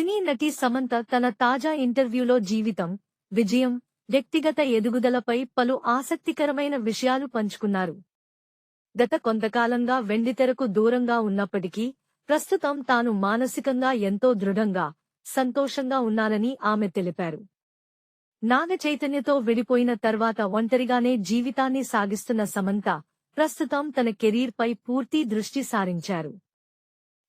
సినీ నటి సమంత తన తాజా ఇంటర్వ్యూలో జీవితం, విజయం, వ్యక్తిగత ఎదుగుదలపై పలు ఆసక్తికరమైన విషయాలు పంచుకున్నారు. గత కొంతకాలంగా వెండితెరకు దూరంగా ఉన్నప్పటికీ ప్రస్తుతం తాను మానసికంగా ఎంతో దృఢంగా, సంతోషంగా ఉన్నానని ఆమె తెలిపారు. నాగ చైతన్యతో విడిపోయిన తర్వాత ఒంటరిగానే జీవితాన్ని సాగిస్తున్న సమంత ప్రస్తుతం తన కెరీర్పై పూర్తి దృష్టి సారించారు.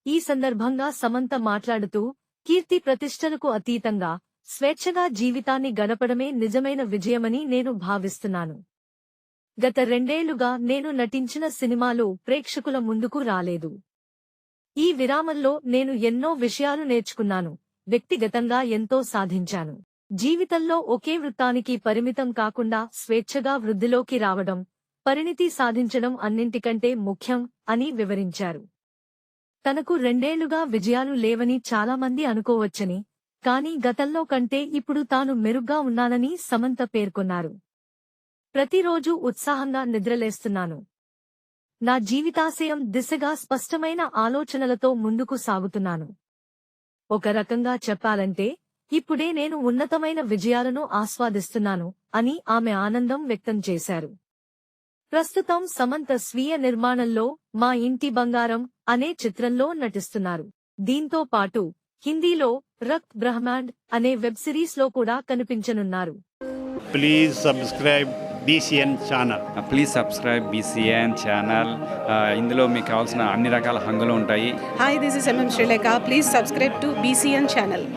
ఈ సందర్భంగా సమంత మాట్లాడుతూ, కీర్తి ప్రతిష్టలకు అతీతంగా స్వేచ్ఛగా జీవితాన్ని గడపడమే నిజమైన విజయమని నేను భావిస్తున్నాను. గత 2 ఏళ్లుగా నేను నటించిన సినిమాలు ప్రేక్షకుల ముందుకు రాలేదు. ఈ విరామంలో నేను ఎన్నో విషయాలు నేర్చుకున్నాను, వ్యక్తిగతంగా ఎంతో సాధించాను. జీవితంలో ఒకే వృత్తానికి పరిమితం కాకుండా స్వేచ్ఛగా వృద్ధిలోకి రావడం, పరిణితి సాధించడం అన్నింటికంటే ముఖ్యం అని వివరించారు. తనకు 2 ఏళ్లుగా విజయాలు లేవని చాలామంది అనుకోవచ్చని, కానీ గతంలో కంటే ఇప్పుడు తాను మెరుగ్గా ఉన్నానని సమంత పేర్కొన్నారు. ప్రతిరోజూ ఉత్సాహంగా నిద్రలేస్తున్నాను. నా జీవితాశయం దిశగా స్పష్టమైన ఆలోచనలతో ముందుకు సాగుతున్నాను. ఒక రకంగా చెప్పాలంటే ఇప్పుడే నేను ఉన్నతమైన విజయాలను ఆస్వాదిస్తున్నాను అని ఆమె ఆనందం వ్యక్తం చేశారు. ప్రస్తుతం సమంత స్వీయ నిర్మాణంలో మా ఇంటి బంగారం అనే చిత్రంలో నటిస్తున్నారు. దీంతో పాటు హిందీలో రక్త్ బ్రహ్మాండ్ అనే వెబ్ సిరీస్ లో కూడా కనిపించనున్నారు. Please subscribe BCN channel. Please subscribe BCN channel. ఇందులో మీకు కావాల్సిన అన్ని రకాల హంగులు ఉంటాయి. Hi, this is MM Sri Lanka. Please subscribe to BCN channel.